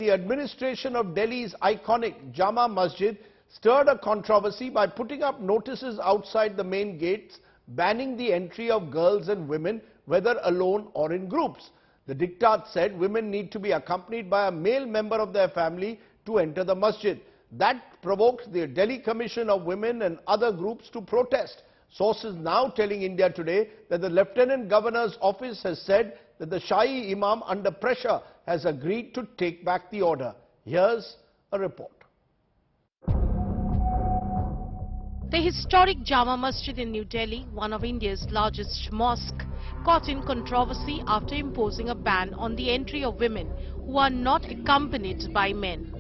The administration of Delhi's iconic Jama Masjid stirred a controversy by putting up notices outside the main gates banning the entry of girls and women, whether alone or in groups. The Diktat said women need to be accompanied by a male member of their family to enter the masjid. That provoked the Delhi Commission of Women and other groups to protest. Sources now telling India Today that the Lieutenant Governor's office has said that the Shahi Imam, under pressure, has agreed to take back the order. Here's a report. The historic Jama Masjid in New Delhi, one of India's largest mosque, caught in controversy after imposing a ban on the entry of women who are not accompanied by men.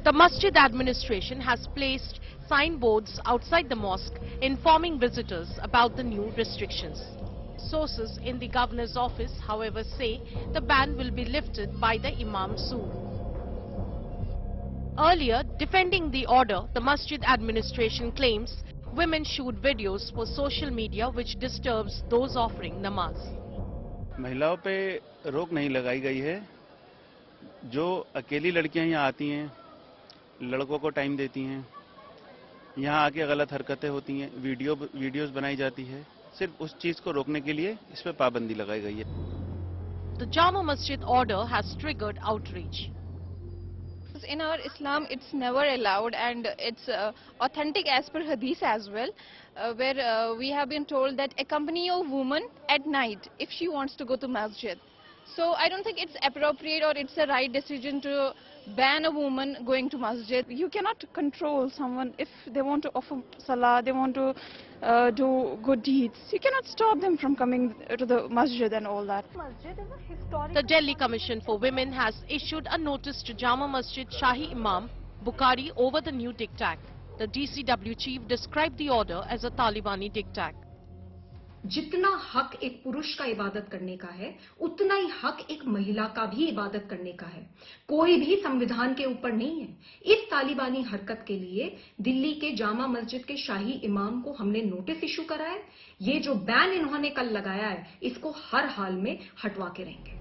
The masjid administration has placed signboards outside the mosque informing visitors about the new restrictions. Sources in the governor's office, however, say the ban will be lifted by the Imam soon. Earlier, defending the order, the masjid administration claims women shoot videos for social media which disturbs those offering namaz. महिलाओं पे रोक नहीं लगाई गई है। जो अकेली लड़कियां यहाँ आती हैं, लड़कों को टाइम देती हैं, यहाँ आके गलत हरकतें होती हैं, वीडियोस बनाई जाती है, सिर्फ उस चीज को रोकने के लिए इस पे पाबंदी लगाई गई है। The Jama Masjid order has triggered outrage. In our Islam, it's never allowed, and it's authentic as per Hadith as well, where we have been told that accompany a woman at night if she wants to go to masjid. So I don't think it's appropriate or it's a right decision to ban a woman going to masjid. You cannot control someone if they want to offer salah, they want to do good deeds. You cannot stop them from coming to the masjid and all that. The Delhi Commission for Women has issued a notice to Jama Masjid Shahi Imam Bukhari over the new diktat. The DCW chief described the order as a Talibani diktat. जितना हक एक पुरुष का इबादत करने का है, उतना ही हक एक महिला का भी इबादत करने का है। कोई भी संविधान के ऊपर नहीं है। इस तालिबानी हरकत के लिए दिल्ली के जामा मस्जिद के शाही इमाम को हमने नोटिस इशू करा है। ये जो बैन इन्होंने कल लगाया है, इसको हर हाल में हटवा के रहेंगे।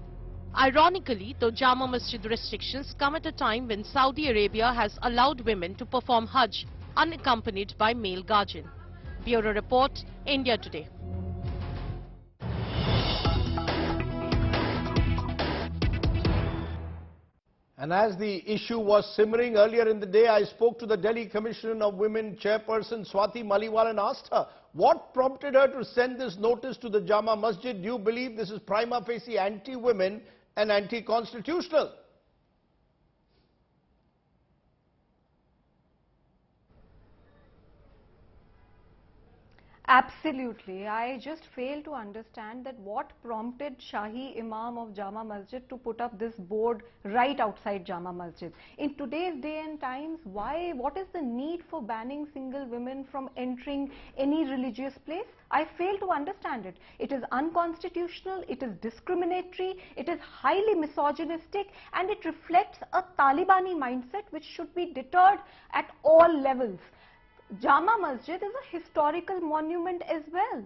Ironically, the Jama Masjid restrictions come at a time when Saudi Arabia has allowed women to perform Hajj unaccompanied by male guardian. Bureau Report, India Today. And as the issue was simmering earlier in the day, I spoke to the Delhi Commission of Women chairperson Swati Maliwal and asked her what prompted her to send this notice to the Jama Masjid. Do you believe this is prima facie anti-women and anti-constitutional? Absolutely. I just fail to understand that what prompted Shahi Imam of Jama Masjid to put up this board right outside Jama Masjid. In today's day and times, what is the need for banning single women from entering any religious place? I fail to understand it. It is unconstitutional, it is discriminatory, it is highly misogynistic, and it reflects a Talibani mindset which should be deterred at all levels. Jama Masjid is a historical monument as well.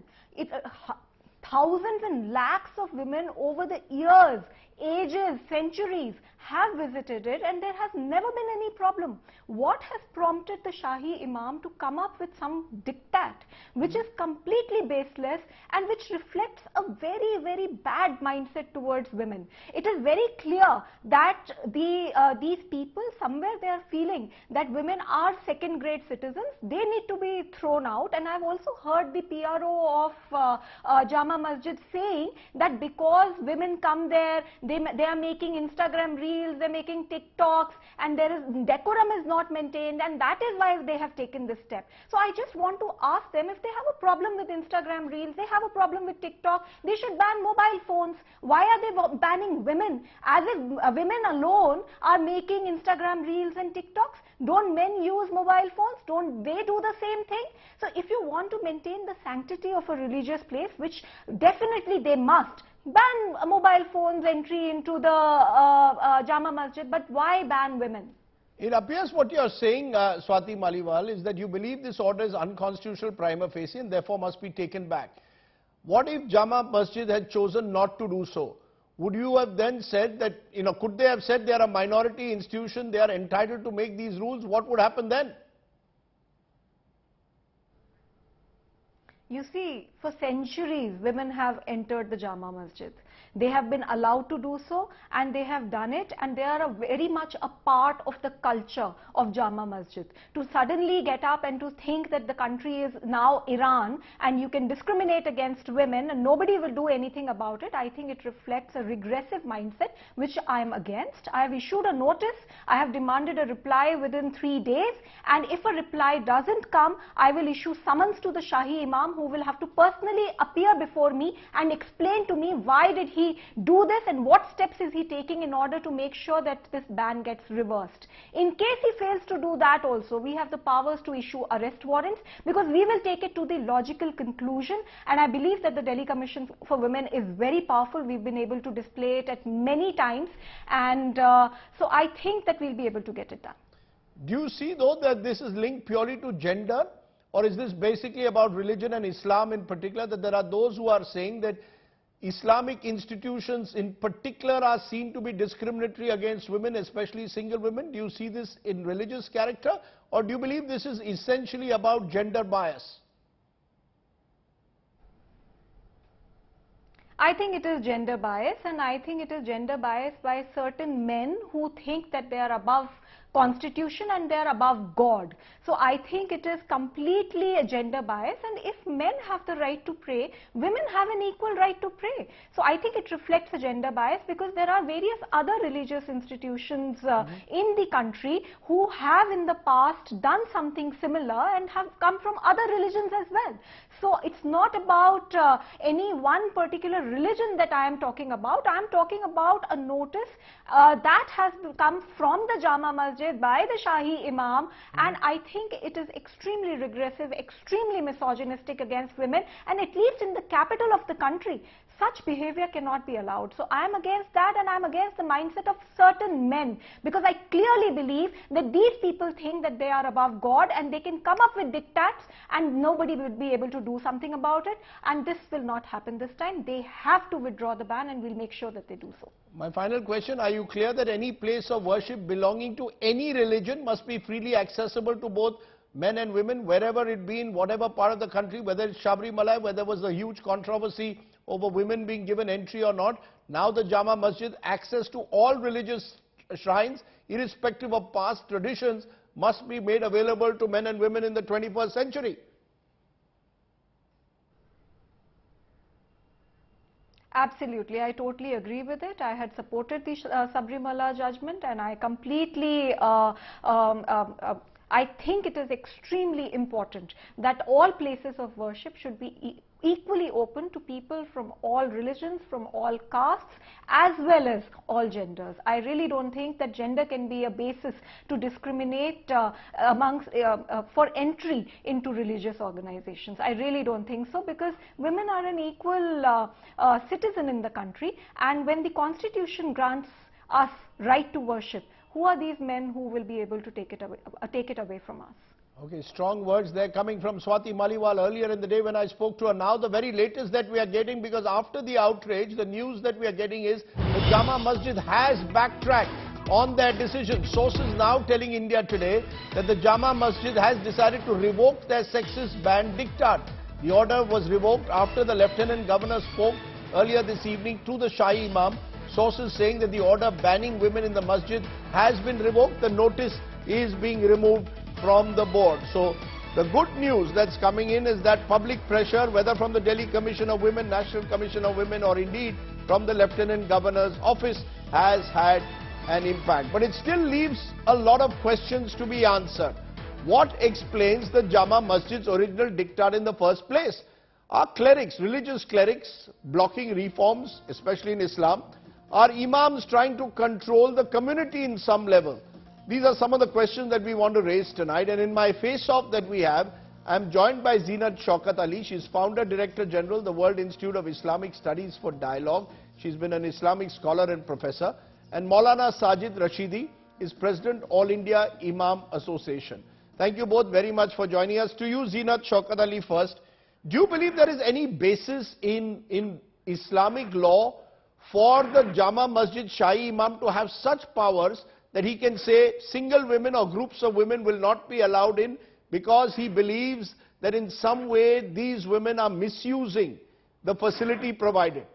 Thousands and lakhs of women over the years, ages, centuries have visited it, and there has never been any problem. What has prompted the Shahi Imam to come up with some diktat which is completely baseless and which reflects a very, very bad mindset towards women? It is very clear that these people, somewhere they are feeling that women are second-grade citizens. They need to be thrown out. And I have also heard the PRO of Jama Masjid saying that because women come there, they are making Instagram reels, they're making TikToks, and decorum is not maintained, and that is why they have taken this step. So I just want to ask them, if they have a problem with Instagram reels, they have a problem with TikTok, they should ban mobile phones. Why are they banning women? As if women alone are making Instagram reels and TikToks. Don't men use mobile phones? Don't they do the same thing? So if you want to maintain the sanctity of a religious place, which definitely they must, ban mobile phones entry into the Jama Masjid, but why ban women? It appears what you are saying, Swati Maliwal, is that you believe this order is unconstitutional prima facie and therefore must be taken back. What if Jama Masjid had chosen not to do so? would you have then said that, could they have said they are a minority institution, they are entitled to make these rules? What would happen then? You see, for centuries, women have entered the Jama Masjid. They have been allowed to do so, and they have done it, and they are very much a part of the culture of Jama Masjid. To suddenly get up and to think that the country is now Iran and you can discriminate against women and nobody will do anything about it, I think it reflects a regressive mindset which I am against. I have issued a notice, I have demanded a reply within 3 days, and if a reply doesn't come, I will issue summons to the Shahi Imam, who will have to personally appear before me and explain to me why did he do this and what steps is he taking in order to make sure that this ban gets reversed. In case he fails to do that also, we have the powers to issue arrest warrants, because we will take it to the logical conclusion, and I believe that the Delhi Commission for Women is very powerful. We've been able to display it at many times, and so I think that we'll be able to get it done. Do you see though that this is linked purely to gender, or is this basically about religion and Islam in particular, that there are those who are saying that Islamic institutions in particular are seen to be discriminatory against women, especially single women? Do you see this in religious character, or do you believe this is essentially about gender bias? I think it is gender bias, and I think it is gender bias by certain men who think that they are above Constitution and they are above God. So I think it is completely a gender bias, and if men have the right to pray, women have an equal right to pray. So I think it reflects a gender bias, because there are various other religious institutions in the country who have in the past done something similar and have come from other religions as well. So it's not about any one particular religion that I am talking about. I am talking about a notice that has come from the Jama Masjid by the Shahi Imam, and I think it is extremely regressive, extremely misogynistic against women, and at least in the capital of the country, such behavior cannot be allowed. So I am against that, and I am against the mindset of certain men, because I clearly believe that these people think that they are above God and they can come up with diktats and nobody will be able to do something about it, and this will not happen this time. They have to withdraw the ban, and we'll make sure that they do so. My final question, are you clear that any place of worship belonging to any religion must be freely accessible to both men and women, wherever it be, in whatever part of the country, whether it's Sabrimala, where there was a huge controversy over women being given entry or not? Now the Jama Masjid, access to all religious shrines, irrespective of past traditions, must be made available to men and women in the 21st century. Absolutely, I totally agree with it. I had supported the Sabrimala judgment, and I completely I think it is extremely important that all places of worship should be equally open to people from all religions, from all castes, as well as all genders. I really don't think that gender can be a basis to discriminate for entry into religious organizations. I really don't think so, because women are an equal citizen in the country, and when the Constitution grants us right to worship, who are these men who will be able to take it away from us? Okay, strong words there coming from Swati Maliwal earlier in the day when I spoke to her. Now the very latest that we are getting, because after the outrage, the news that we are getting is the Jama Masjid has backtracked on their decision. Sources now telling India Today that the Jama Masjid has decided to revoke their sexist ban Diktat. The order was revoked after the Lieutenant Governor spoke earlier this evening to the Shahi Imam. Sources saying that the order banning women in the masjid has been revoked. The notice is being removed from the board. So the good news that's coming in is that public pressure, whether from the Delhi Commission of Women, National Commission of Women, or indeed from the Lieutenant Governor's office, has had an impact. But it still leaves a lot of questions to be answered. What explains the Jama Masjid's original diktat in the first place? Are clerics, religious clerics, blocking reforms, especially in Islam? Are imams trying to control the community in some level? These are some of the questions that we want to raise tonight. And in my face-off that we have, I am joined by Zeenat Shaukat Ali. She's Founder, Director General, the World Institute of Islamic Studies for Dialogue. She's been an Islamic scholar and professor. And Maulana Sajid Rashidi is President, All India Imam Association. Thank you both very much for joining us. To you, Zeenat Shaukat Ali, first. Do you believe there is any basis in Islamic law for the Jama Masjid Shahi Imam to have such powers that he can say single women or groups of women will not be allowed in because he believes that in some way these women are misusing the facility provided?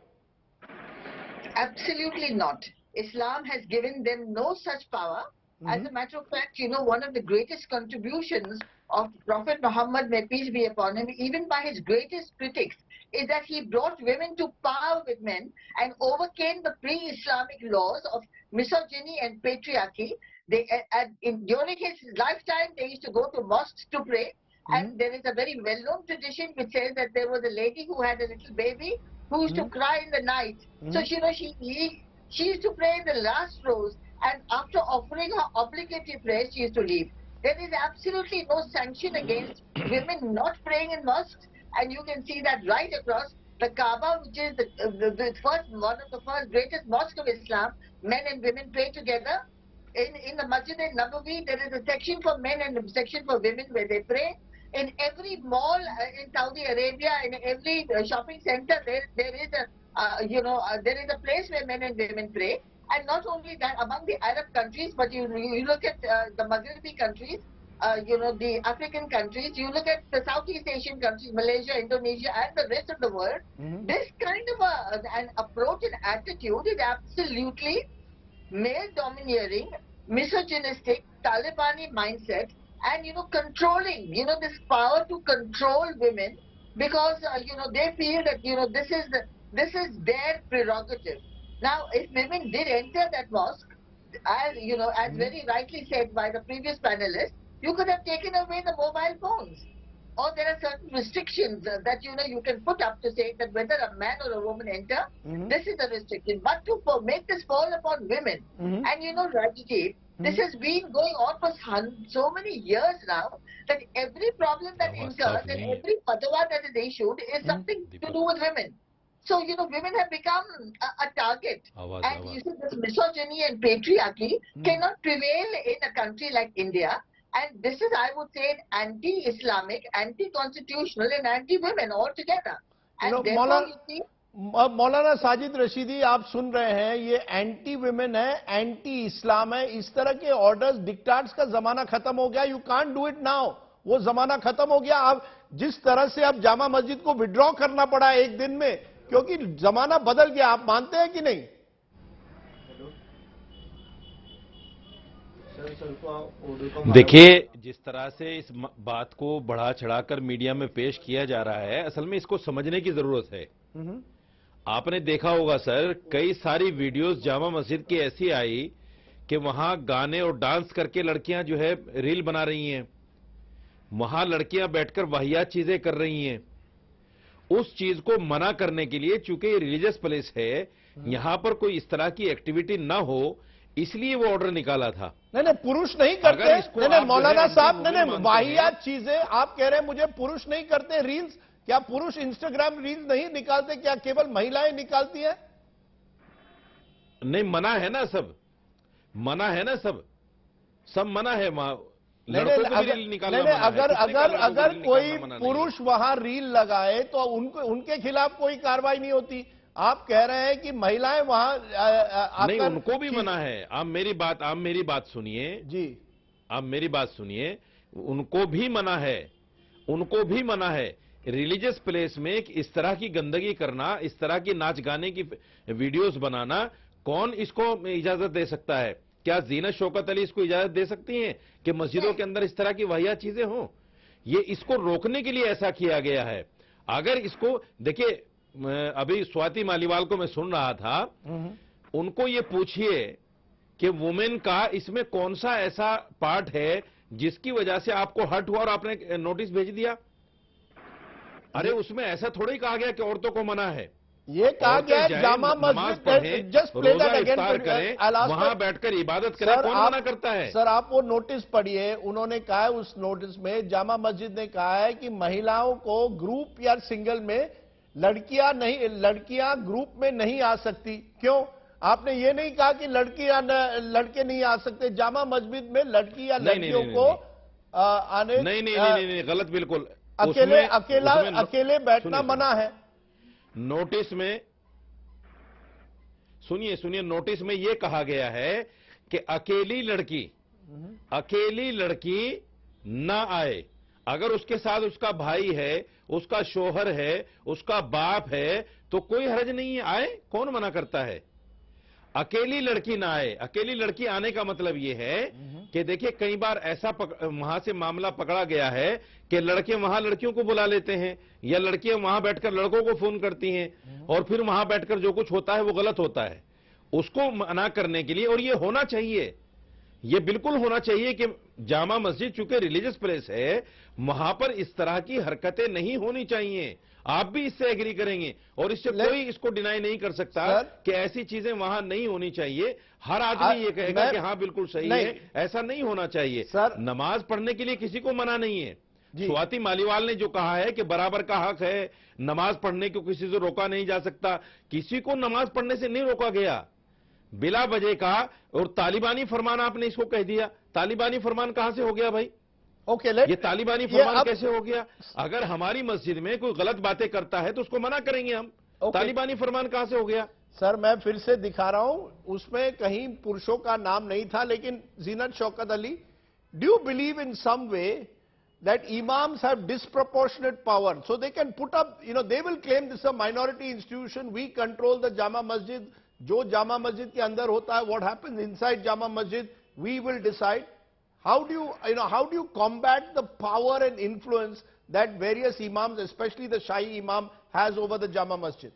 Absolutely not. Islam has given them no such power. As a matter of fact, you know, one of the greatest contributions of Prophet Muhammad, may peace be upon him, even by his greatest critics, is that he brought women to power with men and overcame the pre-Islamic laws of misogyny and patriarchy. During his lifetime, they used to go to mosques to pray. And there is a very well-known tradition which says that there was a lady who had a little baby who used to cry in the night. So, you know, she used to pray in the last rows, and after offering her obligatory prayers, she used to leave. There is absolutely no sanction against women not praying in mosques, and you can see that right across the Kaaba, which is one of the first greatest mosques of Islam. Men and women pray together. In the Masjid al-Nabawi, there is a section for men and a section for women where they pray. In every mall in Saudi Arabia, in every shopping center, there is a place where men and women pray. And not only that, among the Arab countries, but you look at the Maghribi countries, the African countries, you look at the Southeast Asian countries, Malaysia, Indonesia, and the rest of the world, this kind of an approach and attitude is absolutely male domineering, misogynistic, Talibani mindset, and controlling, this power to control women, because they feel that this is their prerogative. Now, if women did enter that mosque, as very rightly said by the previous panelist, you could have taken away the mobile phones. Or there are certain restrictions that you can put up to say that whether a man or a woman enter, this is a restriction. But to make this fall upon women, and Rashidi, this has been going on for so many years now, that every problem that incurs and every fatwa that is issued is something to do with women. So, women have become a target. And you see, this misogyny and patriarchy cannot prevail in a country like India. And this is, I would say, anti-Islamic, anti-constitutional and anti-women altogether. And therefore, you see... मौलाना साजिद रशीदी, आप सुन रहे हैं, ये anti women है, anti इस्लाम है. इस तरह के orders, डिक्टाट्स का जमाना खत्म हो गया. You can't do it now. वो जमाना खत्म हो गया. आप जिस तरह से अब जामा मस्जिद को विड्रॉ करना पड़ा एक दिन में, क्योंकि जमाना बदल गया. आप मानते हैं कि नहीं? देखिए, जिस तरह से इस बात को बढ़ा चढ़ाकर मीडिया में पेश किया जा रहा है, असल में इसको समझने की जरूरत है. आपने देखा होगा सर, कई सारी वीडियोस जामा मस्जिद की ऐसी आई कि वहां गाने और डांस करके लड़कियां जो है रील बना रही हैं. वहां लड़कियां बैठकर वाहियात चीजें कर रही हैं. उस चीज को मना करने के लिए, चूंकि ये रिलीजियस प्लेस है, यहां पर कोई इस तरह की एक्टिविटी ना हो, इसलिए वो ऑर्डर निकाला था. नहीं, पुरुष नहीं करते. नहीं, मौलाना साहब, नहीं, वाहियात चीजें आप कह रहे हैं. मुझे पुरुष नहीं करते रील्स. क्या पुरुष इंस्टाग्राम रील्स नहीं निकालते? क्या केवल महिलाएं निकालती हैं? नहीं, मना है ना सब. मना है ना सब मना है. अगर कोई पुरुष वहां रील लगाए तो उनके खिलाफ कोई कार्रवाई नहीं होती. आप कह रहे हैं कि महिलाएं वहां नहीं, उनको भी मना है. आप मेरी बात सुनिए जी. आप मेरी बात सुनिए. उनको भी मना है. रिलीजियस प्लेस में इस तरह की गंदगी करना, इस तरह की नाच गाने की वीडियोस बनाना, कौन इसको इजाजत दे सकता है? क्या जीनत शौकत अली इसको इजाजत दे सकती हैं कि मस्जिदों के अंदर इस तरह की वाहियात चीजें हों? ये इसको रोकने के लिए ऐसा किया गया है. अगर इसको देखिए, अभी स्वाति मालीवाल को मैं सुन रहा था, उनको ये पूछिए कि वुमेन का इसमें कौन सा ऐसा पार्ट है जिसकी वजह से आपको हर्ट हुआ और आपने नोटिस भेज दिया. अरे उसमें ऐसा थोड़ा ही कहा गया कि औरतों को मना है. ये कहा गया है Jama Masjid just play that again करें, वहां बैठकर इबादत करें. कौन मना करता है? सर, आप वो नोटिस पढ़िए. उन्होंने कहा है उस नोटिस में, जामा मस्जिद ने कहा है कि महिलाओं को ग्रुप या सिंगल में, लड़कियां ग्रुप में नहीं आ सकती. क्यों? आपने ये नहीं कहा कि लड़के नहीं आ सकते. जामा मस्जिद में लड़की या लड़कियों को आने नहीं, गलत बिल्कुल. अकेले बैठना मना है. नोटिस में सुनिए सुनिए, नोटिस में ये कहा गया है कि अकेली लड़की ना आए। अगर उसके साथ उसका भाई है, उसका शोहर है, उसका बाप है, तो कोई हर्ज नहीं है, आए, कौन मना करता है। अकेली लड़की ना आए। अकेली लड़की आने का मतलब यह है कि देखिए, कई बार ऐसा वहां से मामला पकड़ा गया है कि लड़के वहां लड़कियों को बुला लेते हैं, या लड़कियां वहां बैठकर लड़कों को फोन करती हैं, और फिर वहां बैठकर जो कुछ होता है वो गलत होता है। उसको मना करने के लिए, और ये होना चाहिए, ये बिल्कुल होना चाहिए कि जामा मस्जिद चूंकि रिलीजियस प्लेस है, वहां पर इस तरह की हरकतें नहीं होनी चाहिए। आप भी इससे एग्री करेंगे, और इससे कोई इसको डिनाई नहीं कर सकता कि ऐसी चीजें वहां नहीं होनी चाहिए। हर आदमी ये कहेगा कि हाँ बिल्कुल सही है, ऐसा नहीं होना चाहिए। नमाज पढ़ने के लिए किसी को मना नहीं है। स्वाति मालीवाल ने जो कहा है कि बराबर का हक है, नमाज पढ़ने को किसी से रोका नहीं जा सकता, किसी को नमाज पढ़ने से नहीं रोका गया बिला वजह का। और तालिबानी फरमान आपने इसको कह दिया, तालिबानी फरमान कहां से हो गया भाई? ये तालिबानी फरमान कैसे हो गया? अगर हमारी मस्जिद में कोई गलत बातें करता है तो उसको मना करेंगे हम। तालिबानी फरमान कहां से हो गया? सर मैं फिर से दिखा रहा हूं, उसमें कहीं पुरुषों का नाम नहीं था। लेकिन Zeenat Shaukat Ali, do you believe in some way that imams have disproportionate power, so they can put up, they will claim this is a minority institution, we control the Jama Masjid, jo Jama Masjid ke andar hota hai, what happens inside Jama Masjid, we will decide. How do you combat the power and influence that various imams, especially the Shahi Imam, has over the Jama Masjid?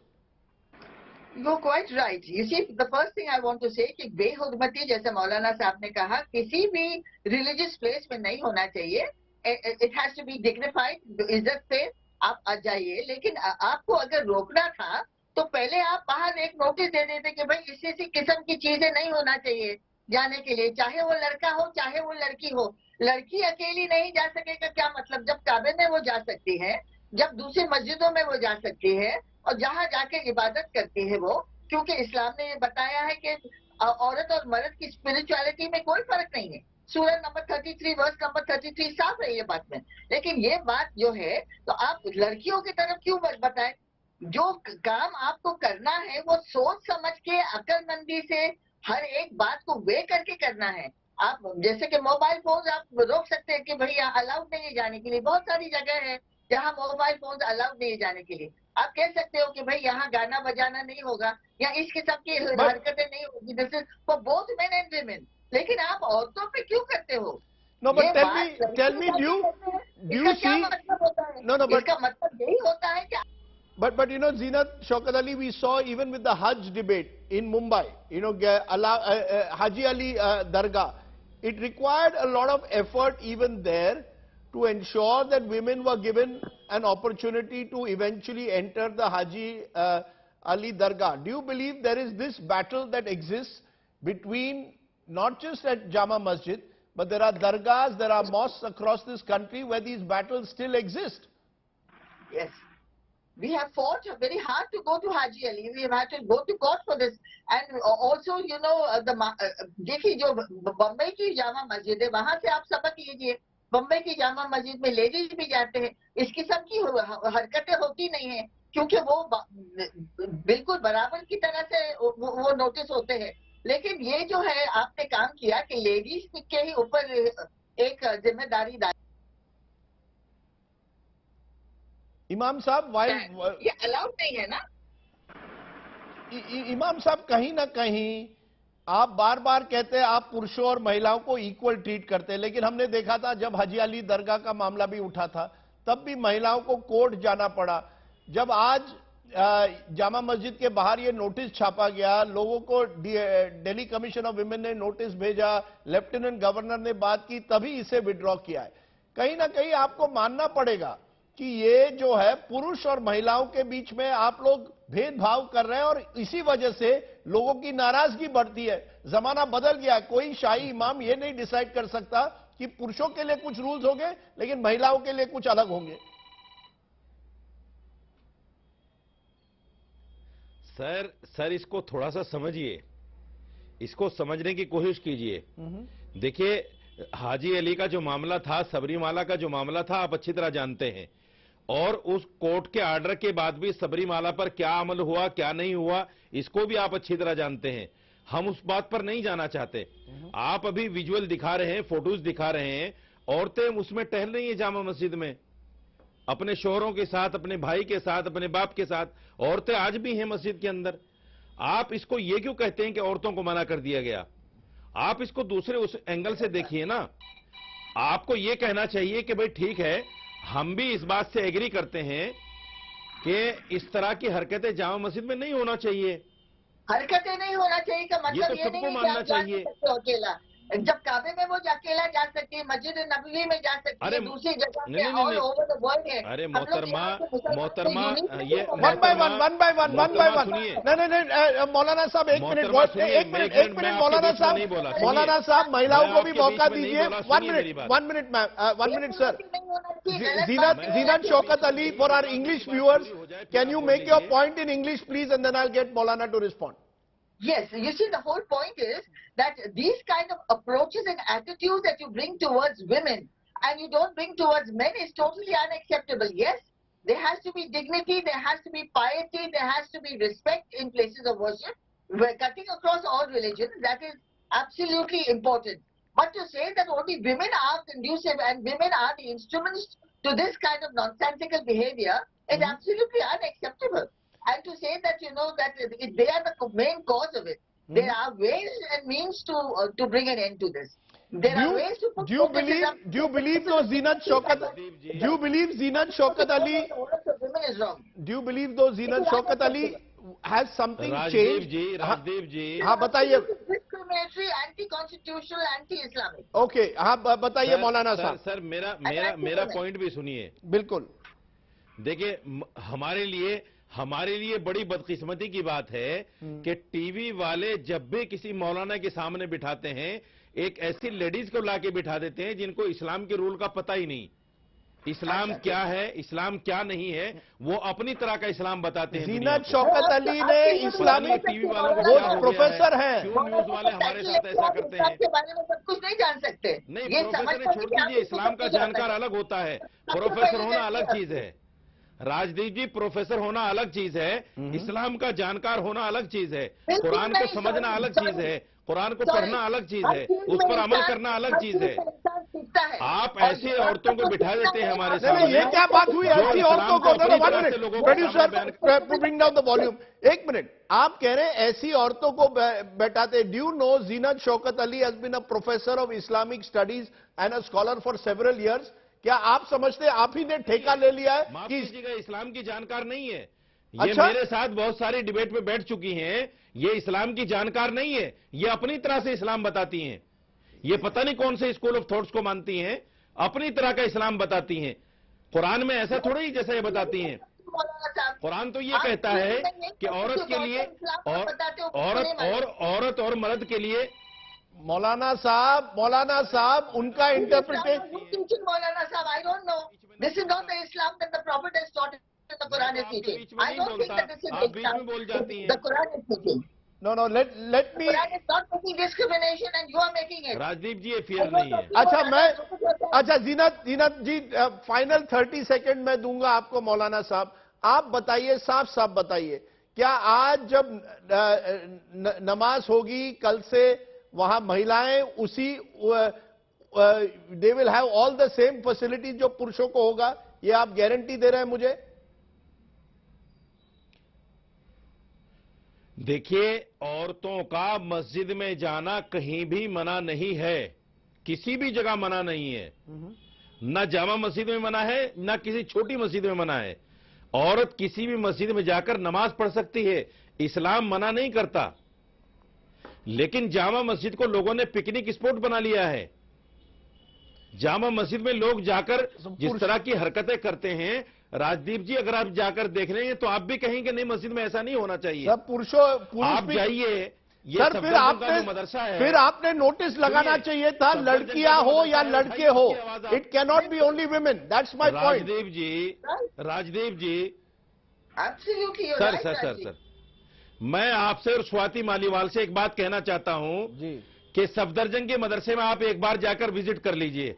You're quite right. You see, the first thing I want to say कि बेहुरमती, जैसे मौलाना साहब ने कहा, किसी भी religious place में नहीं होना चाहिए। It has to be dignified, इज्जत से आप आ जाइए। लेकिन आपको अगर रोकना था तो पहले आप बाहर एक नोटिस दे देते कि भाई इसी किस्म की चीजें नहीं होना चाहिए जाने के लिए, चाहे वो लड़का हो चाहे वो लड़की हो। लड़की अकेली नहीं जा सकेगा, क्या मतलब? जब काबे में वो जा सकती है, जब दूसरी मस्जिदों में वो जा सकती है, और जहाँ जाके इबादत करती है वो, क्योंकि इस्लाम ने ये बताया है कि औरत और मर्द की स्पिरिचुअलिटी में कोई फर्क नहीं है। सूरह नंबर 33 वर्स नंबर 33 साफ है ये बात में। लेकिन ये बात जो है, तो आप लड़कियों की तरफ क्यों बताएं? जो काम आपको करना है वो सोच समझ के, अक्लमंदी से हर एक बात को वे करके करना है। आप जैसे कि मोबाइल फोन आप रोक सकते हैं कि भाई यहाँ अलाउड नहीं है जाने के लिए। बहुत सारी जगह है जहाँ मोबाइल फोन अलाउड नहीं है जाने के लिए। आप कह सकते हो कि भाई यहाँ गाना बजाना नहीं होगा, या इस किस्म की हरकतें नहीं होगी। This is for both men and women. लेकिन आप औरतों पे क्यों करते हो? No, but tell me, do you see? No, but इसका मतलब यही होता है कि But Zeenat, Shaukat Ali, we saw even with the Hajj debate in Mumbai, Haji Ali Dargah, it required a lot of effort even there to ensure that women were given an opportunity to eventually enter the Haji Ali Dargah. Do you believe there is this battle that exists between, not just at Jama Masjid, but there are dargahs, there are mosques across this country where these battles still exist? Yes. We have fought very hard to go to Haji Ali. We have had to go to court for this. And also, देखिए जो बम्बई की जामा मस्जिद है, वहां से आप सबक लीजिए। बम्बई की जामा मस्जिद में लेडीज भी जाते हैं। इस किस्म की हरकतें होती नहीं है, क्योंकि वो बिल्कुल बराबर की तरह से वो नोटिस होते हैं। लेकिन ये जो है आपने काम किया कि लेडीज के ही ऊपर एक जिम्मेदारी डाली। इमाम साहब, ये अलाउड नहीं है ना? इमाम साहब, कहीं ना कहीं आप बार बार कहते हैं आप पुरुषों और महिलाओं को इक्वल ट्रीट करते हैं, लेकिन हमने देखा था जब हाजी अली दरगाह का मामला भी उठा था तब भी महिलाओं को कोर्ट जाना पड़ा। जब आज जामा मस्जिद के बाहर ये नोटिस छापा गया, लोगों को दिल्ली कमीशन ऑफ विमेन ने नोटिस भेजा, लेफ्टिनेंट गवर्नर ने बात की, तभी इसे विड्रॉ किया है। कहीं ना कहीं आपको मानना पड़ेगा कि ये जो है पुरुष और महिलाओं के बीच में आप लोग भेदभाव कर रहे हैं, और इसी वजह से लोगों की नाराजगी बढ़ती है। जमाना बदल गया, कोई शाही इमाम ये नहीं डिसाइड कर सकता कि पुरुषों के लिए कुछ रूल्स होंगे लेकिन महिलाओं के लिए कुछ अलग होंगे। सर इसको थोड़ा सा समझिए, इसको समझने की कोशिश कीजिए। देखिए, हाजी अली का जो मामला था, सबरीमाला का जो मामला था, आप अच्छी तरह जानते हैं, और उस कोर्ट के ऑर्डर के बाद भी सबरीमाला पर क्या अमल हुआ, क्या नहीं हुआ, इसको भी आप अच्छी तरह जानते हैं। हम उस बात पर नहीं जाना चाहते। आप अभी विजुअल दिखा रहे हैं, फोटोज दिखा रहे हैं, औरतें उसमें टहल रही हैं जामा मस्जिद में अपने शोहरों के साथ, अपने भाई के साथ, अपने बाप के साथ। औरतें आज भी हैं मस्जिद के अंदर। आप इसको ये क्यों कहते हैं कि औरतों को मना कर दिया गया? आप इसको दूसरे उस एंगल से देखिए ना। आपको ये कहना चाहिए कि भाई ठीक है, हम भी इस बात से एग्री करते हैं कि इस तरह की हरकतें जामा मस्जिद में नहीं होना चाहिए। हरकतें नहीं होना चाहिए का मतलब ये तो ये सबको नहीं मानना कि आप चाहिए। जा सकते हो अकेला। जब काबे में वो अकेला जा सकती है, मस्जिद नबवी में जा सकती है, दूसरी जगह पे ऑल ओवर द वर्ल्ड है। अरे हम लोग मोहतरमा, यहाँ पे मुसलमान मोहतरमा, तो unique नहीं ये है। वन बाय वन सुनिए। नहीं, मौलाना साहब एक मिनट, एक मिनट मौलाना साहब महिलाओं को भी मौका दीजिए। 1 minute ma'am, 1 minute sir. Zeenat Shaukat Ali, for our English viewers, can you make your point in English please, and then I will get maulana to respond. Yes, you see, the whole point is that these kind of approaches and attitudes that you bring towards women and you don't bring towards men is totally unacceptable. Yes, there has to be dignity, there has to be piety, there has to be respect in places of worship. We're cutting across all religions. That is absolutely important. But to say that only women are conducive and women are the instruments to this kind of nonsensical behavior is absolutely unacceptable. And to say that, you know, that they are the main cause of it. There are ways and means to bring an end to this. There are ways to put. Do you believe though Zeenat Shaukat? Do you believe Zeenat Shaukat Ali? Women is wrong. Do you believe though Zeenat Shaukat Ali has something changed? Rajdeep ji, हाँ बताइए। Discriminatory, anti-constitutional, anti-Islamic. Okay, हाँ बताइए मौलाना साहब। Sir मेरा point भी सुनिए। बिल्कुल। देखिए, हमारे लिए बड़ी बदकिस्मती की बात है कि टीवी वाले जब भी किसी मौलाना के सामने बिठाते हैं, एक ऐसी लेडीज को लाके बिठा देते हैं जिनको इस्लाम के रूल का पता ही नहीं। इस्लाम क्या है, इस्लाम क्या नहीं है, वो अपनी तरह का इस्लाम बताते हैं। ज़ीनत शौकत अली ने इस्लामिक टीवी वालों को वो प्रोफेसर है, क्यों न्यूज वाले हमारे साथ ऐसा करते हैं? के बारे में सब कुछ नहीं जान सकते। नहीं, प्रोफेसर छोड़ दीजिए, इस्लाम का जानकार अलग होता है, प्रोफेसर होना अलग चीज है। राजदीप जी, प्रोफेसर होना अलग चीज है, इस्लाम का जानकार होना अलग चीज है, कुरान को समझना अलग चीज है, कुरान को पढ़ना अलग चीज है, उस पर अमल करना अलग चीज है। आप ऐसी औरतों को बिठा देते हैं हमारे सामने। ये क्या बात हुई ऐसी औरतों को? Producer, bring down the volume. एक मिनट, आप कह रहे हैं ऐसी औरतों को बैठाते। Do you know Zeenat Shaukat Ali has been a professor of Islamic studies and a scholar for several years. क्या आप समझते हैं आप ही ने ठेका ले लिया है? माफ कि कीजिएगा, इस्लाम की जानकार नहीं है ये। अच्छा? मेरे साथ बहुत सारी डिबेट में बैठ चुकी हैं, ये इस्लाम की जानकार नहीं है, ये अपनी तरह से इस्लाम बताती हैं। ये पता नहीं कौन से स्कूल ऑफ थॉट्स को मानती हैं, अपनी तरह का इस्लाम बताती हैं। कुरान में ऐसा थोड़ा ही जैसा ये बताती हैं। कुरान तो ये कहता है कि औरत के लिए औरत और मर्द के लिए। मौलाना साहब उनका interpretation. Maulana Sahab, I don't know. This is not the Islam that the Prophet has taught in the Quran is teaching. I don't think that this is आप बीच में बोल जाती हैं। the Quran is teaching. No, let me. Quran is not making discrimination and you are making it. Rajdeep जी, ये fair नहीं है। अच्छा ज़ीनत जी, final 30 second में दूंगा आपको। मौलाना साहब आप बताइए, साफ बताइए, क्या आज जब नमाज होगी कल से वहां महिलाएं उसी they will have all the same facilities जो पुरुषों को होगा? ये आप गारंटी दे रहे हैं मुझे? देखिए, औरतों का मस्जिद में जाना कहीं भी मना नहीं है, किसी भी जगह मना नहीं है। ना जामा मस्जिद में मना है, ना किसी छोटी मस्जिद में मना है। औरत किसी भी मस्जिद में जाकर नमाज पढ़ सकती है, इस्लाम मना नहीं करता। लेकिन जामा मस्जिद को लोगों ने पिकनिक स्पॉट बना लिया है। जामा मस्जिद में लोग जाकर जिस तरह की हरकतें करते हैं, राजदीप जी, अगर आप जाकर देख रहे हैं तो आप भी कहेंगे नहीं, मस्जिद में ऐसा नहीं होना चाहिए। सब पुरुष आप जाइए, ये सर फिर मदरसा है। फिर आपने नोटिस लगाना चाहिए था, लड़कियां हो या लड़के हो, it cannot be only women. That's my point. Rajdeep ji, sir, मैं आपसे और स्वाति मालीवाल से एक बात कहना चाहता हूं कि सफदरजंग के मदरसे में आप एक बार जाकर विजिट कर लीजिए।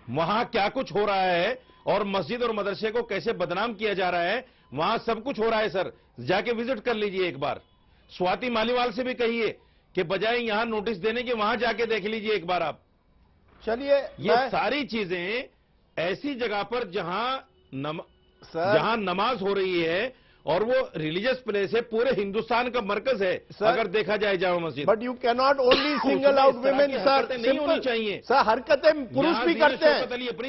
वहां क्या कुछ हो रहा है और मस्जिद और मदरसे को कैसे बदनाम किया जा रहा है, वहां सब कुछ हो रहा है सर। जाके विजिट कर लीजिए एक बार। स्वाति मालीवाल से भी कहिए कि बजाय यहां नोटिस देने के वहां जाके देख लीजिए एक बार आप। चलिए, ये सारी चीजें ऐसी जगह पर जहां नमाज हो रही है और वो रिलीजियस प्लेस है, पूरे हिंदुस्तान का मरकज है अगर देखा जाए Jama Masjid. But you can not only single out women sir, नहीं होनी चाहिए सर। हरकतें पुरुष भी करते हैं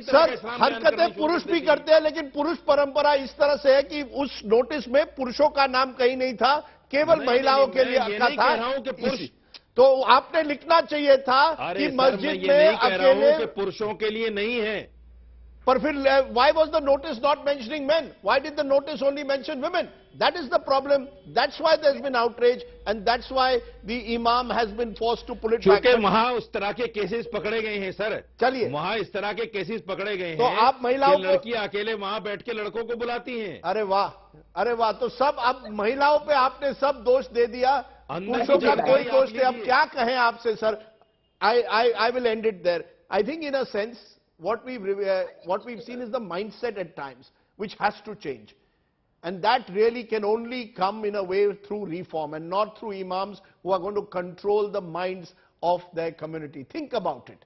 सर, हरकतें पुरुष भी करते हैं, लेकिन पुरुष परंपरा इस तरह से है कि उस नोटिस में पुरुषों का नाम कहीं नहीं था, केवल महिलाओं के लिए का था। तो आपने लिखना चाहिए था कि मस्जिद में अकेले पुरुषों के लिए नहीं है। पर फिर why was the notice not mentioning men? Why did the notice only mention women? That is the problem. That's why there's been outrage, and that's why the imam has been forced to pull it back. क्योंकि वहां उस तरह के cases पकड़े गए हैं sir. चलिए, वहां इस तरह के केसेस पकड़े गए हैं। तो आप महिलाओं को, लड़कियां अकेले वहां बैठ के लड़कों को बुलाती हैं। अरे वाह, अरे वाह। तो सब अब महिलाओं पे आपने सब दोष दे दिया, पुरुषों का कोई दोष नहीं। अब क्या कहें आपसे sir? I will end it there. I think in a sense what we've seen is the mindset at times which has to change, and that really can only come in a way through reform and not through imams who are going to control the minds of their community. Think about it.